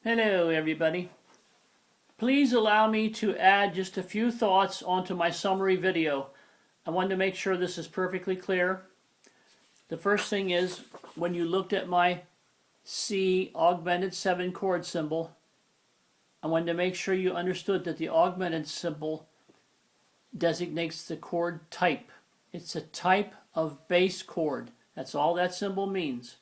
Hello everybody. Please allow me to add just a few thoughts onto my summary video. I wanted to make sure this is perfectly clear. The first thing is, when you looked at my C augmented 7 chord symbol, I wanted to make sure you understood that the augmented symbol designates the chord type. It's a type of bass chord. That's all that symbol means.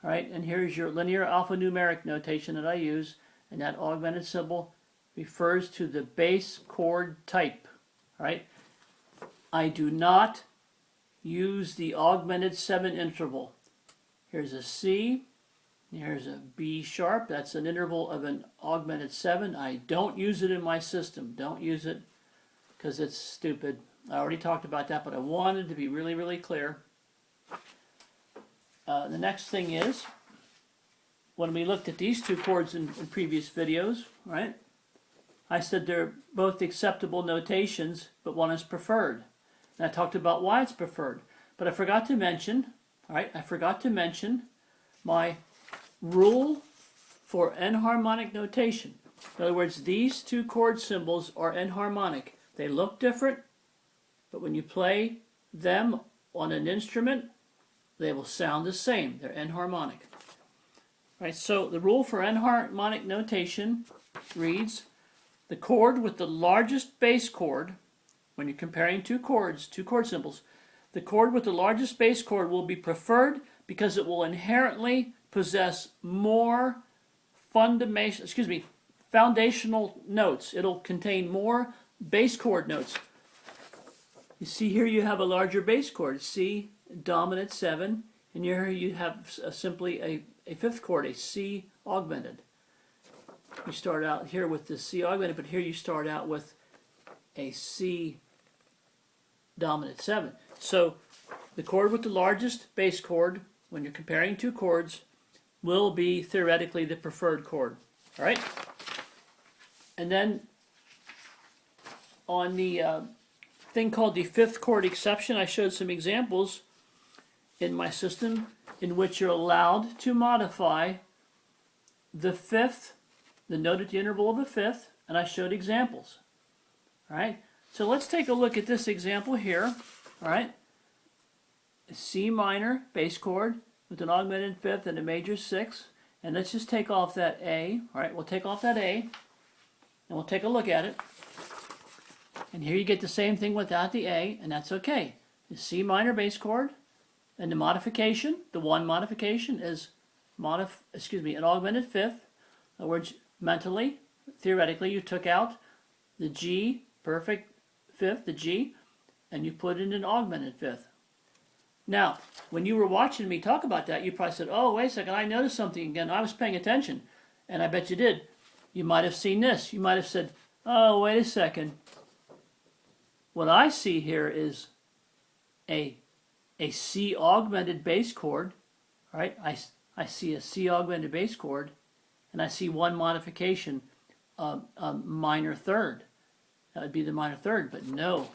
All right, and here's your linear alphanumeric notation that I use, and that augmented symbol refers to the bass chord type. All right, I do not use the augmented 7 interval. Here's a C, here's a B sharp. That's an interval of an augmented 7. I don't use it in my system. Don't use it because it's stupid. I already talked about that, but I wanted to be really, really clear. The next thing is, when we looked at these two chords in previous videos, right, I said they're both acceptable notations, but one is preferred. And I talked about why it's preferred. But I forgot to mention, my rule for enharmonic notation. In other words, these two chord symbols are enharmonic. They look different, but when you play them on an instrument, they will sound the same. They're enharmonic. Right, so the rule for enharmonic notation reads, the chord with the largest bass chord, when you're comparing two chord symbols, the chord with the largest bass chord will be preferred because it will inherently possess more foundational notes. It'll contain more bass chord notes. You see here you have a larger bass chord, C dominant 7, and here you have simply a fifth chord, a C augmented. You start out here with the C augmented, but here you start out with a C dominant 7. So the chord with the largest bass chord, when you're comparing two chords, will be theoretically the preferred chord. All right? And then on the thing called the fifth chord exception, I showed some examples in my system in which you're allowed to modify the fifth, the note at the interval of the fifth, and I showed examples. All right, so let's take a look at this example here. All right, a C minor bass chord with an augmented fifth and a major sixth, and let's just take off that A. All right, we'll take off that A, and we'll take a look at it. And here you get the same thing without the A, and that's okay. The C minor bass chord. And the modification, the one modification is an augmented fifth. In other words, mentally, theoretically, you took out the G, perfect fifth, the G, and you put in an augmented fifth. Now, when you were watching me talk about that, you probably said, oh, wait a second, I noticed something again. I was paying attention, and I bet you did. You might have seen this. You might have said, oh, wait a second. What I see here is a C augmented bass chord, right? I see a C augmented bass chord, and I see one modification, a minor third. That would be the minor third, but no,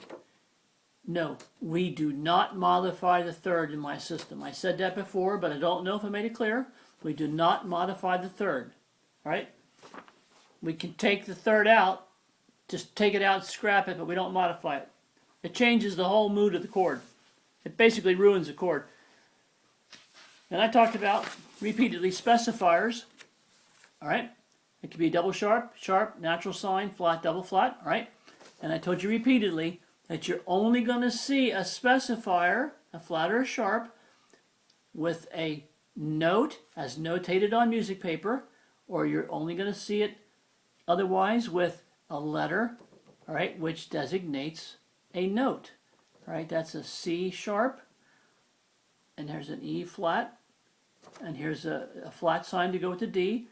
we do not modify the third in my system. I said that before, but I don't know if I made it clear. We do not modify the third, right? We can take the third out, just take it out, scrap it, but we don't modify it. It changes the whole mood of the chord. It basically ruins the chord. And I talked about repeatedly specifiers. All right, it could be double sharp, sharp, natural sign, flat, double flat. All right, and I told you repeatedly that you're only going to see a specifier, a flat or a sharp, with a note as notated on music paper, or you're only going to see it otherwise with a letter, all right, which designates a note. Right, that's a C sharp, and there's an E flat, and here's a flat sign to go with the D,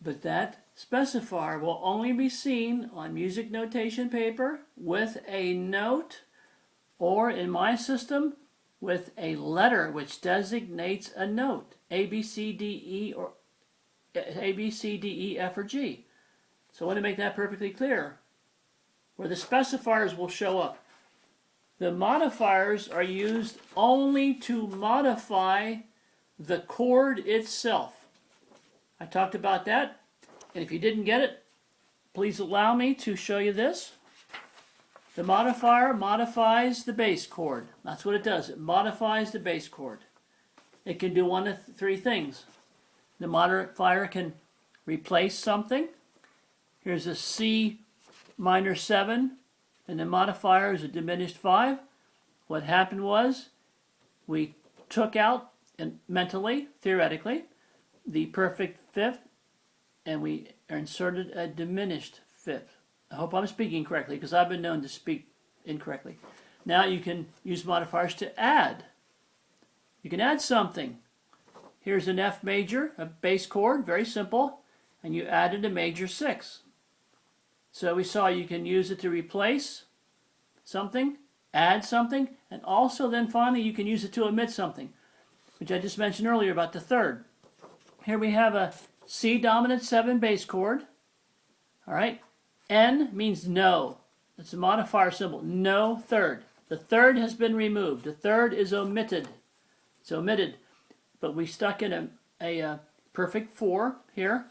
but that specifier will only be seen on music notation paper with a note, or in my system, with a letter which designates a note, A, B, C, D, E, or A, B, C, D, E, F, or G. So I want to make that perfectly clear, where the specifiers will show up. The modifiers are used only to modify the chord itself. I talked about that, and if you didn't get it, please allow me to show you this. The modifier modifies the bass chord. That's what it does. It modifies the bass chord. It can do one of three things. The modifier can replace something. Here's a C minor 7, and the modifier is a diminished 5. What happened was we took out, and mentally, theoretically, the perfect fifth, and we inserted a diminished fifth. I hope I'm speaking correctly, because I've been known to speak incorrectly. Now you can use modifiers to add. You can add something. Here's an F major, a bass chord, very simple, and you added a major 6. So we saw you can use it to replace something, add something, and also then finally you can use it to omit something, which I just mentioned earlier about the third. Here we have a C dominant 7 bass chord. All right. N means no. It's a modifier symbol. No third. The third has been removed. The third is omitted. It's omitted. But we stuck in a perfect 4 here.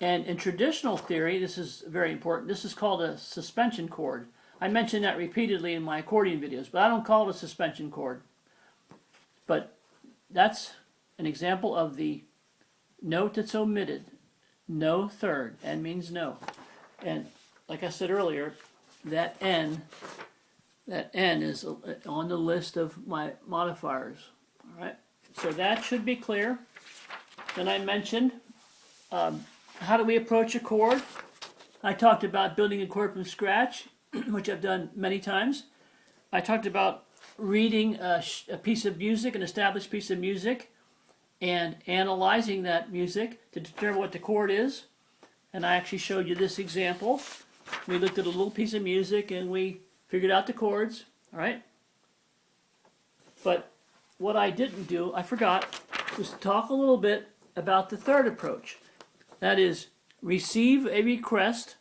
And in traditional theory, this is very important, this is called a suspension chord. I mention that repeatedly in my accordion videos, but I don't call it a suspension chord. But that's an example of the note that's omitted. No third. N means no. And like I said earlier, that N is on the list of my modifiers. All right. So that should be clear. Then I mentioned how do we approach a chord? I talked about building a chord from scratch, which I've done many times. I talked about reading a piece of music, an established piece of music, and analyzing that music to determine what the chord is. And I actually showed you this example. We looked at a little piece of music and we figured out the chords, all right? But what I didn't do, I forgot, was to talk a little bit about the third approach. That is, receive a request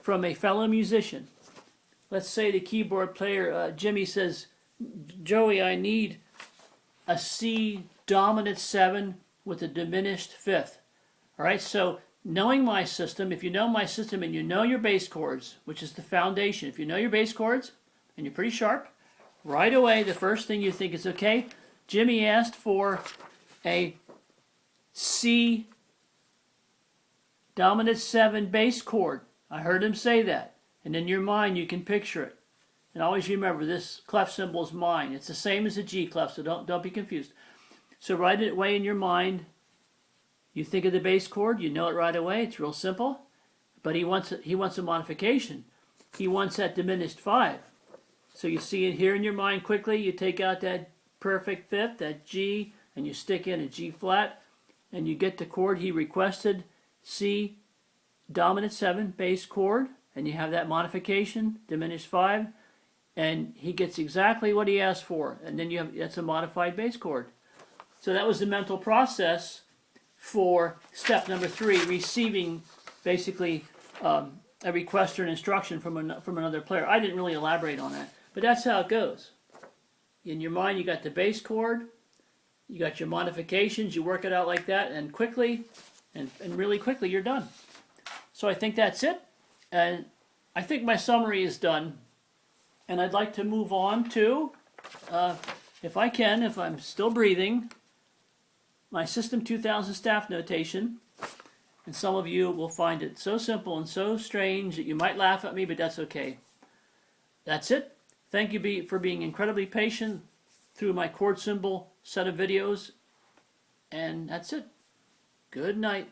from a fellow musician. Let's say the keyboard player, Jimmy, says, Joey, I need a C dominant 7 with a diminished 5th. All right, so knowing my system, if you know my system and you know your bass chords, which is the foundation, if you know your bass chords and you're pretty sharp, right away the first thing you think is, okay, Jimmy asked for a C dominant 7 bass chord. I heard him say that. And in your mind you can picture it. And always remember, this clef symbol is mine. It's the same as a G clef, so don't be confused. So right away in your mind, you think of the bass chord, you know it right away, it's real simple. But he wants a modification. He wants that diminished 5. So you see it here in your mind quickly, you take out that perfect 5th, that G, and you stick in a G flat, and you get the chord he requested, C dominant 7 bass chord, and you have that modification, diminished 5, and he gets exactly what he asked for, and then that's a modified bass chord. So that was the mental process for step number 3, receiving basically a request or an instruction from another player. I didn't really elaborate on that, but that's how it goes. In your mind, you got the bass chord, you got your modifications, you work it out like that, and quickly, and really quickly, you're done. So I think that's it, and I think my summary is done, and I'd like to move on to, if I can, if I'm still breathing, my System 2000 staff notation. And some of you will find it so simple and so strange that you might laugh at me, but that's okay. That's it. Thank you for being incredibly patient through my chord symbol set of videos. And that's it. Good night.